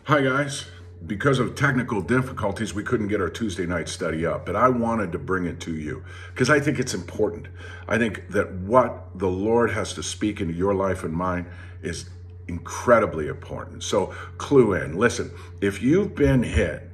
Hi guys. Because of technical difficulties, we couldn't get our Tuesday night study up, but I wanted to bring it to you because I think it's important. I think that what the Lord has to speak into your life and mine is incredibly important. So clue in. Listen, if you've been hit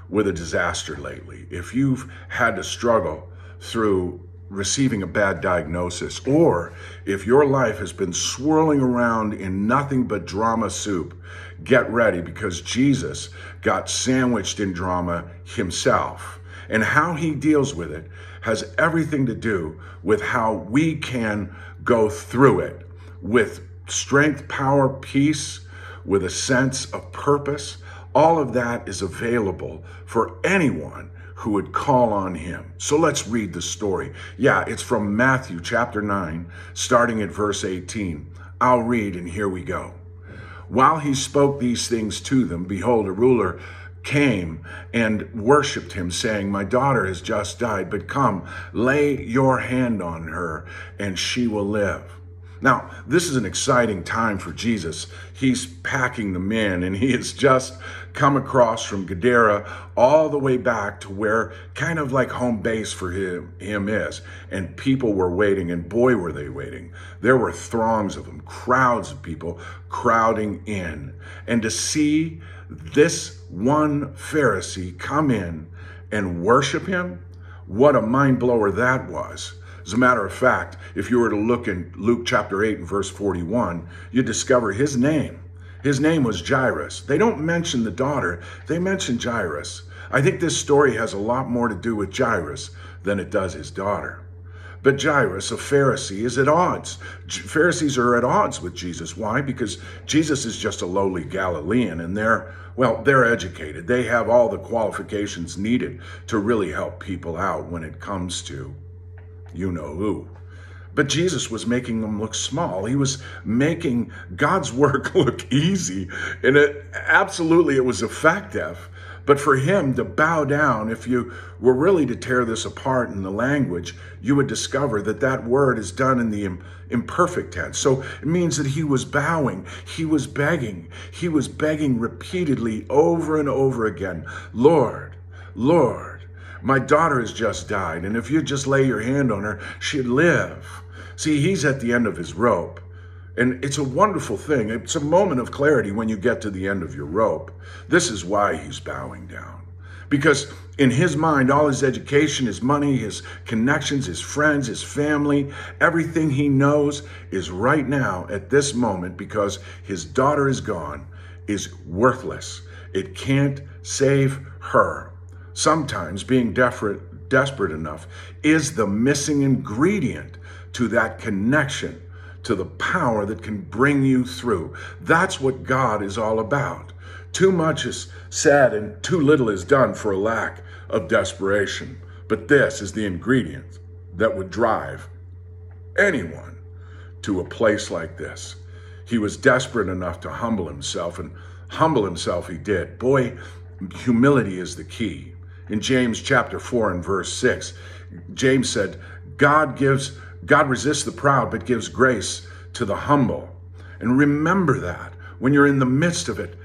with a disaster lately, if you've had to struggle through receiving a bad diagnosis, or if your life has been swirling around in nothing but drama soup, get ready, because Jesus got sandwiched in drama himself. And how he deals with it has everything to do with how we can go through it with strength, power, peace, with a sense of purpose. All of that is available for anyone who would call on him. So let's read the story. Yeah, it's from Matthew chapter 9, starting at verse 18. I'll read, and here we go. While he spoke these things to them, behold, a ruler came and worshiped him, saying, my daughter has just died, but come, lay your hand on her, and she will live. Now, this is an exciting time for Jesus. He's packing them in, and he has just come across from Gadara all the way back to where kind of like home base for him is. And people were waiting, and boy, were they waiting. There were throngs of them, crowds of people crowding in. And to see this one Pharisee come in and worship him, what a mind blower that was. As a matter of fact, if you were to look in Luke chapter 8 and verse 41, you'd discover his name. His name was Jairus. They don't mention the daughter, they mention Jairus. I think this story has a lot more to do with Jairus than it does his daughter. But Jairus, a Pharisee, is at odds. Pharisees are at odds with Jesus. Why? Because Jesus is just a lowly Galilean, and they're educated. They have all the qualifications needed to really help people out when it comes to you know who. But Jesus was making them look small. He was making God's work look easy. And it was effective. But for him to bow down, if you were really to tear this apart in the language, you would discover that that word is done in the imperfect tense. So it means that he was bowing, he was begging repeatedly over and over again, Lord, Lord, my daughter has just died, and if you just lay your hand on her, she'd live. See, he's at the end of his rope, and it's a wonderful thing. It's a moment of clarity when you get to the end of your rope. This is why he's bowing down. Because in his mind, all his education, his money, his connections, his friends, his family, everything he knows is right now at this moment, because his daughter is gone, is worthless. It can't save her. Sometimes being desperate enough is the missing ingredient to that connection, to the power that can bring you through. That's what God is all about. Too much is said and too little is done for a lack of desperation. But this is the ingredient that would drive anyone to a place like this. He was desperate enough to humble himself, and humble himself he did. Boy, humility is the key. In James chapter 4 and verse 6, James said, God resists the proud, but gives grace to the humble. And remember that when you're in the midst of it,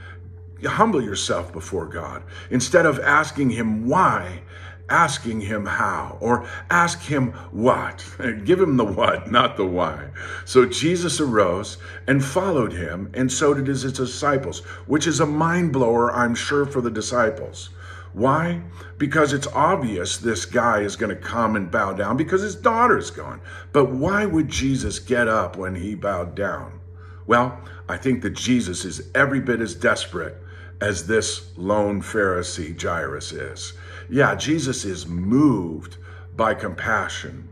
you humble yourself before God. Instead of asking him why, asking him how, or ask him what. Give him the what, not the why. So Jesus arose and followed him, and so did his disciples, which is a mind blower, I'm sure, for the disciples. Why? Because it's obvious this guy is going to come and bow down because his daughter's gone. But why would Jesus get up when he bowed down? Well, I think that Jesus is every bit as desperate as this lone Pharisee Jairus is. Yeah, Jesus is moved by compassion.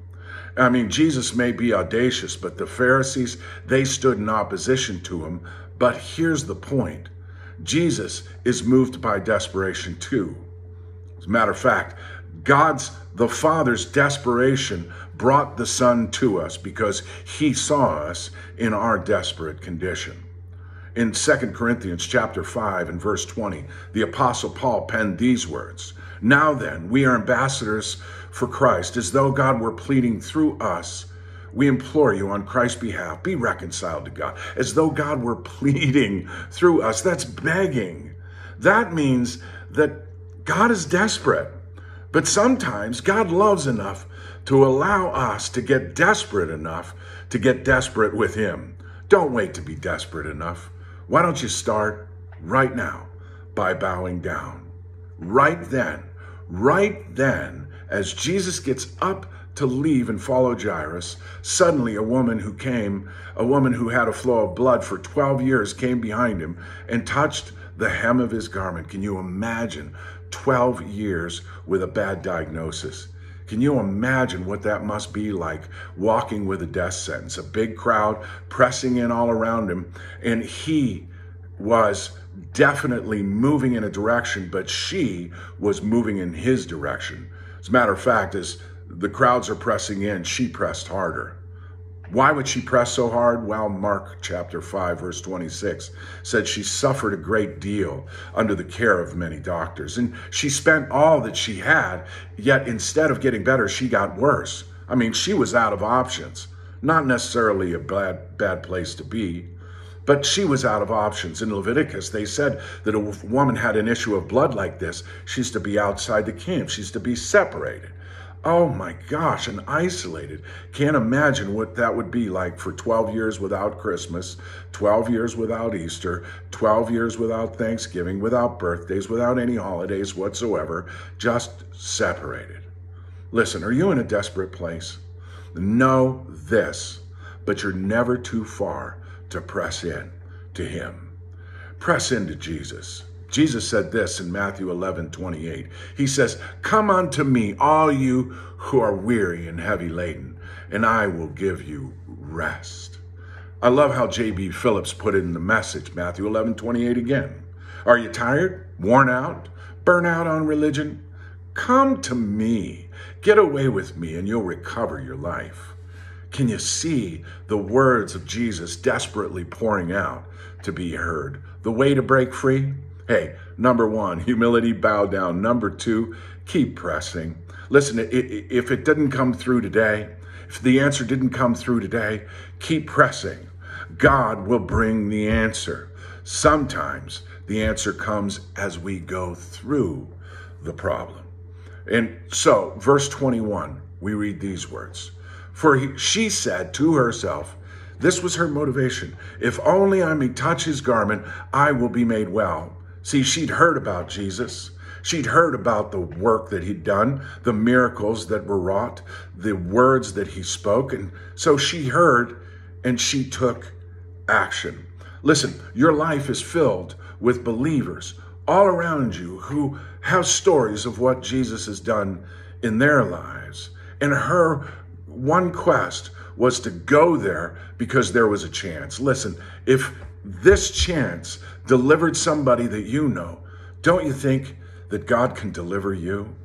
I mean, Jesus may be audacious, but the Pharisees, they stood in opposition to him. But here's the point. Jesus is moved by desperation too. As a matter of fact, the Father's desperation brought the Son to us because he saw us in our desperate condition. In 2 Corinthians chapter 5 and verse 20, the Apostle Paul penned these words, now then, we are ambassadors for Christ, as though God were pleading through us. We implore you on Christ's behalf, be reconciled to God, as though God were pleading through us. That's begging. That means that God is desperate. But sometimes God loves enough to allow us to get desperate enough to get desperate with him. Don't wait to be desperate enough. Why don't you start right now by bowing down? Right then, as Jesus gets up to leave and follow Jairus, suddenly a woman who had a flow of blood for 12 years came behind him and touched the hem of his garment. Can you imagine 12 years with a bad diagnosis? Can you imagine what that must be like, walking with a death sentence, a big crowd pressing in all around him, and he was definitely moving in a direction, but she was moving in his direction. As a matter of fact, as the crowds are pressing in, she pressed harder. Why would she press so hard? Well, Mark chapter 5, verse 26 said she suffered a great deal under the care of many doctors. And she spent all that she had, yet instead of getting better, she got worse. I mean, she was out of options. Not necessarily a bad place to be, but she was out of options. In Leviticus, they said that if a woman had an issue of blood like this, she's to be outside the camp. She's to be separated. Oh my gosh, and isolated. Can't imagine what that would be like for 12 years without Christmas, 12 years without Easter, 12 years without Thanksgiving, without birthdays, without any holidays whatsoever, just separated. Listen, are you in a desperate place? Know this, but you're never too far to press in to him. Press into Jesus. Jesus said this in Matthew 11:28. He says, "Come unto me, all you who are weary and heavy laden, and I will give you rest." I love how J.B. Phillips put it in the Message, Matthew 11:28 again. Are you tired, worn out, burnt out on religion? Come to me, get away with me, and you'll recover your life. Can you see the words of Jesus desperately pouring out to be heard? The way to break free? Hey, number one, humility, bow down. Number two, keep pressing. Listen, if it didn't come through today, if the answer didn't come through today, keep pressing. God will bring the answer. Sometimes the answer comes as we go through the problem. And so, verse 21, we read these words. She said to herself, this was her motivation, if only I may touch his garment, I will be made well. See, she'd heard about Jesus. She'd heard about the work that he'd done, the miracles that were wrought, the words that he spoke. And so she heard and she took action. Listen, your life is filled with believers all around you who have stories of what Jesus has done in their lives. And her one quest was to go there because there was a chance. Listen, if this chance delivered somebody that you know, don't you think that God can deliver you?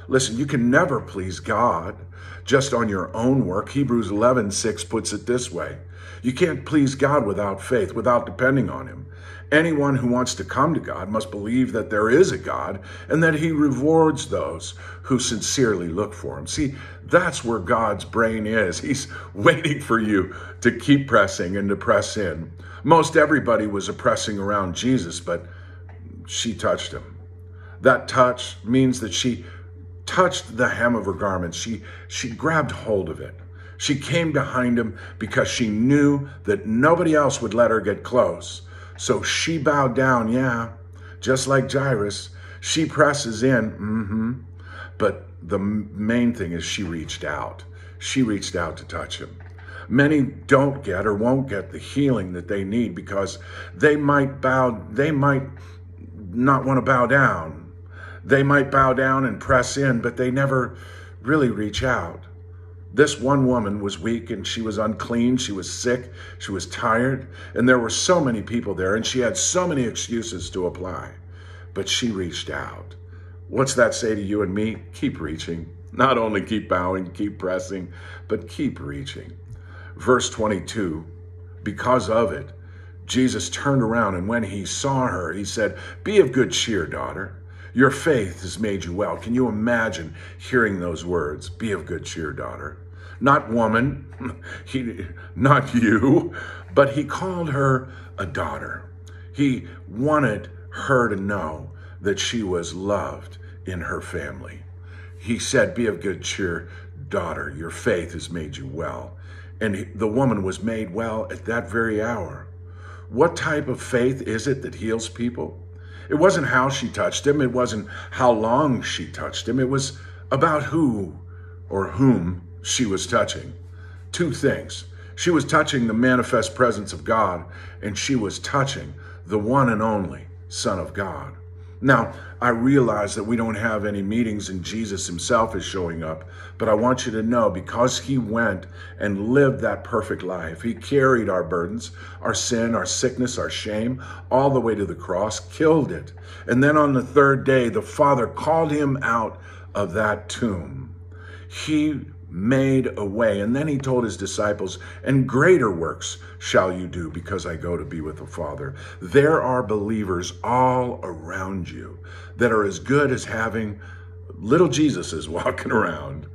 Listen, you can never please God just on your own work. Hebrews 11:6 puts it this way. You can't please God without faith, without depending on him. Anyone who wants to come to God must believe that there is a God and that he rewards those who sincerely look for him. See, that's where God's brain is. He's waiting for you to keep pressing and to press in. Most everybody was pressing around Jesus, but she touched him. That touch means that she touched the hem of her garment. She grabbed hold of it. She came behind him because she knew that nobody else would let her get close. So she bowed down, yeah, just like Jairus. She presses in, but the main thing is she reached out. She reached out to touch him. Many don't get or won't get the healing that they need because they might not want to bow down. They might bow down and press in, but they never really reach out. This one woman was weak and she was unclean, she was sick, she was tired, and there were so many people there and she had so many excuses to apply, but she reached out. What's that say to you and me? Keep reaching. Not only keep bowing, keep pressing, but keep reaching. Verse 22, because of it, Jesus turned around and when he saw her, he said, "Be of good cheer, daughter. Your faith has made you well." Can you imagine hearing those words? Be of good cheer, daughter. Not woman, not you, but he called her a daughter. He wanted her to know that she was loved in her family. He said, "Be of good cheer, daughter, your faith has made you well." And the woman was made well at that very hour. What type of faith is it that heals people? It wasn't how she touched him. It wasn't how long she touched him. It was about who or whom she was touching. Two things. She was touching the manifest presence of God, and she was touching the one and only Son of God. Now, I realize that we don't have any meetings and Jesus himself is showing up, but I want you to know, because he went and lived that perfect life, he carried our burdens, our sin, our sickness, our shame, all the way to the cross, killed it. And then on the third day, the Father called him out of that tomb. He made a way. And then he told his disciples, "And greater works shall you do, because I go to be with the Father." There are believers all around you that are as good as having little Jesuses walking around.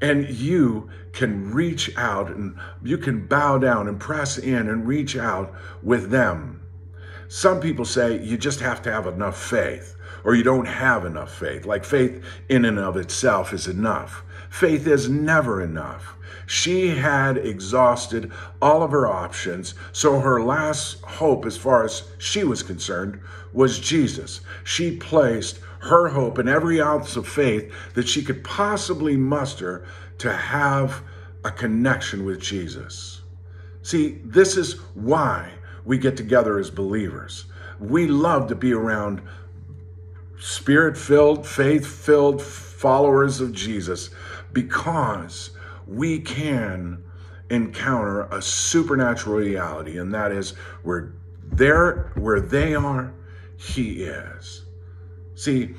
And you can reach out and you can bow down and press in and reach out with them. Some people say you just have to have enough faith, or you don't have enough faith. Like faith in and of itself is enough. Faith is never enough. She had exhausted all of her options, so her last hope, as far as she was concerned, was Jesus. She placed her hope in every ounce of faith that she could possibly muster to have a connection with Jesus. See, this is why we get together as believers. We love to be around Spirit-filled, faith-filled followers of Jesus, because we can encounter a supernatural reality, and that is where they are, he is. See,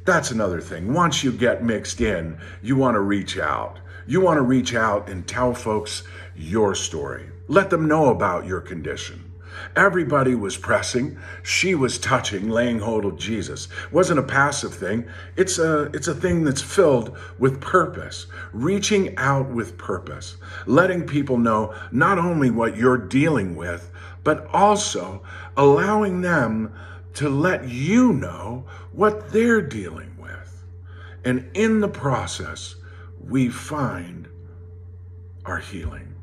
that's another thing. Once you get mixed in, you want to reach out. You want to reach out and tell folks your story. Let them know about your condition. Everybody was pressing. She was touching, laying hold of Jesus. It wasn't a passive thing. It's a thing that's filled with purpose. Reaching out with purpose. Letting people know not only what you're dealing with, but also allowing them to let you know what they're dealing with. And in the process, we find our healing.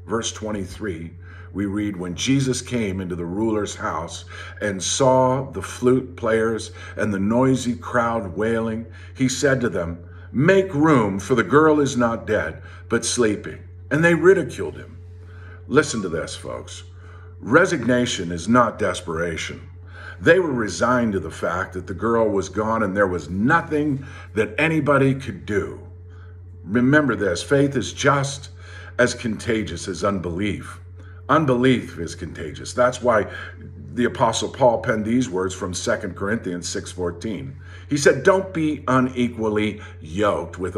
Verse 23, we read, "When Jesus came into the ruler's house and saw the flute players and the noisy crowd wailing, he said to them, 'Make room, for the girl is not dead, but sleeping.' And they ridiculed him." Listen to this, folks. Resignation is not desperation. They were resigned to the fact that the girl was gone and there was nothing that anybody could do. Remember this, faith is just as contagious as unbelief. Unbelief is contagious. That's why the Apostle Paul penned these words from 2 Corinthians 6:14. He said, "Don't be unequally yoked with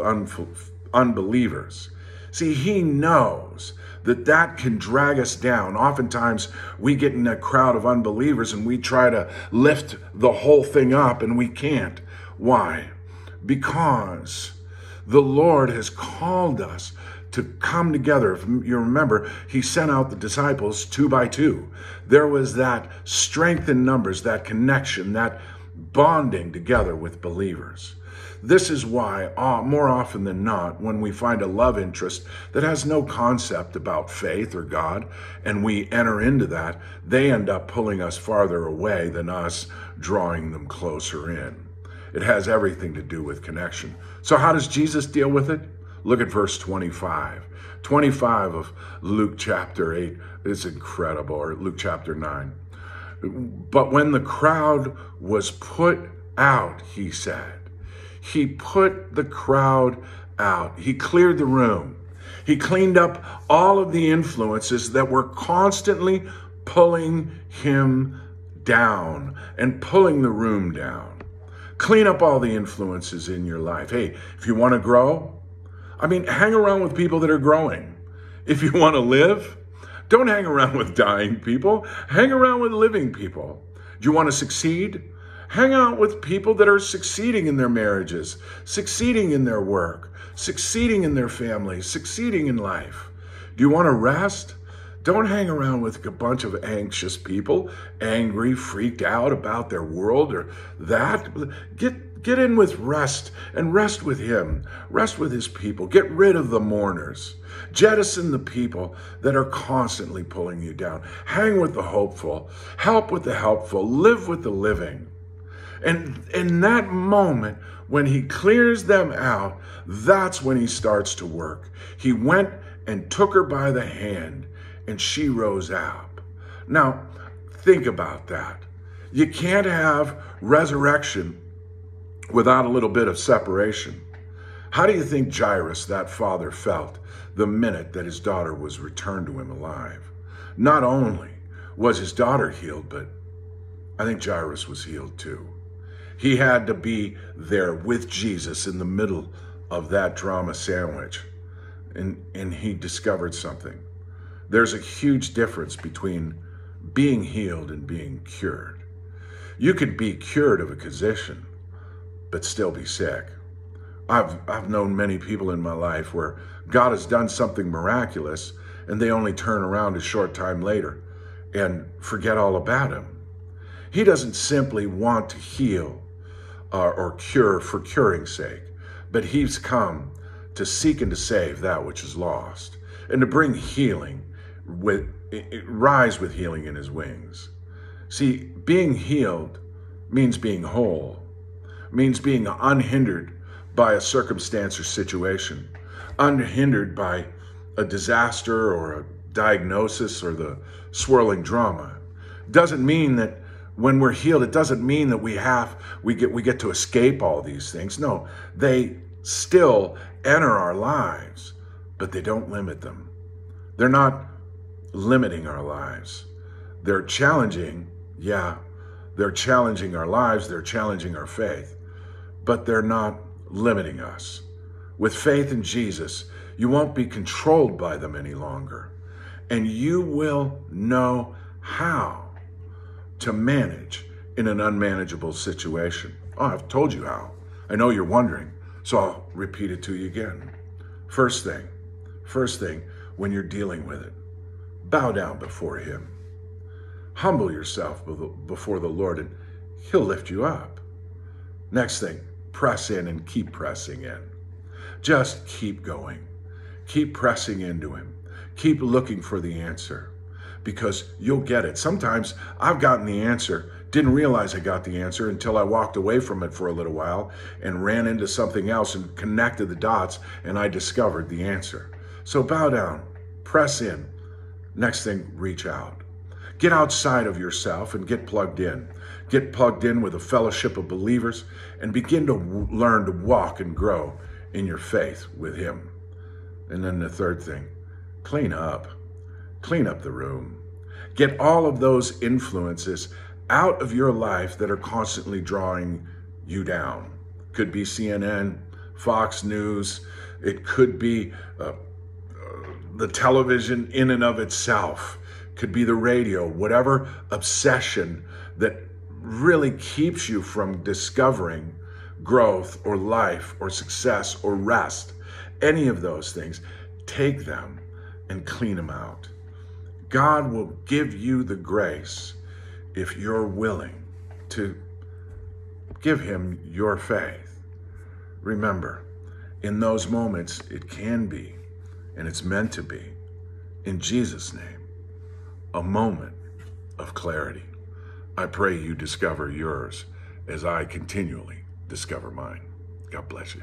unbelievers." See, he knows that can drag us down. Oftentimes, we get in a crowd of unbelievers and we try to lift the whole thing up, and we can't. Why? Because the Lord has called us to come together. If you remember, he sent out the disciples 2 by 2. There was that strength in numbers, that connection, that bonding together with believers. This is why, more often than not, when we find a love interest that has no concept about faith or God, and we enter into that, they end up pulling us farther away than us drawing them closer in. It has everything to do with connection. So how does Jesus deal with it? Look at verse 25. 25 of Luke chapter 8 is incredible, or Luke chapter 9. "But when the crowd was put out," he said. He put the crowd out. He cleared the room. He cleaned up all of the influences that were constantly pulling him down and pulling the room down. Clean up all the influences in your life. Hey, if you want to grow, hang around with people that are growing. If you want to live, don't hang around with dying people. Hang around with living people. Do you want to succeed? Hang out with people that are succeeding in their marriages, succeeding in their work, succeeding in their families, succeeding in life. Do you want to rest? Don't hang around with a bunch of anxious people, angry, freaked out about their world or that. Get in with rest and rest with him. Rest with his people. Get rid of the mourners. Jettison the people that are constantly pulling you down. Hang with the hopeful. Help with the helpful. Live with the living. And in that moment, when he clears them out, that's when he starts to work. He went and took her by the hand, and she rose up. Now, think about that. You can't have resurrection without a little bit of separation. How do you think Jairus, that father, felt the minute that his daughter was returned to him alive? Not only was his daughter healed, but I think Jairus was healed too. He had to be there with Jesus in the middle of that drama sandwich, and he discovered something. There's a huge difference between being healed and being cured. You could be cured of a condition, but still be sick. I've known many people in my life where God has done something miraculous and they only turn around a short time later and forget all about him. He doesn't simply want to heal or cure for curing's sake, but he's come to seek and to save that which is lost and to bring healing, rise with healing in his wings. See, being healed means being whole, means being unhindered by a circumstance or situation, unhindered by a disaster or a diagnosis or the swirling drama. Doesn't mean that when we're healed, it doesn't mean that we get to escape all these things. No, they still enter our lives, but they don't limit them. They're not limiting our lives. They're challenging, they're challenging our lives, they're challenging our faith, but they're not limiting us. With faith in Jesus, you won't be controlled by them any longer, and you will know how to manage in an unmanageable situation. Oh, I've told you how. I know you're wondering, so I'll repeat it to you again. First thing, when you're dealing with it, bow down before him. Humble yourself before the Lord and he'll lift you up. Next thing, press in and keep pressing in. Just keep going. Keep pressing into him. Keep looking for the answer, because you'll get it. Sometimes I've gotten the answer, didn't realize I got the answer until I walked away from it for a little while and ran into something else and connected the dots, and I discovered the answer. So bow down, press in. Next thing, reach out. Get outside of yourself and get plugged in. Get plugged in with a fellowship of believers and begin to learn to walk and grow in your faith with him. And then the third thing, clean up. Clean up the room. Get all of those influences out of your life that are constantly drawing you down. Could be CNN, Fox News. It could be the television in and of itself. Could be the radio, whatever obsession that really keeps you from discovering growth or life or success or rest. Any of those things, take them and clean them out. God will give you the grace if you're willing to give him your faith. Remember, in those moments, it can be, and it's meant to be, in Jesus' name, a moment of clarity. I pray you discover yours as I continually discover mine. God bless you.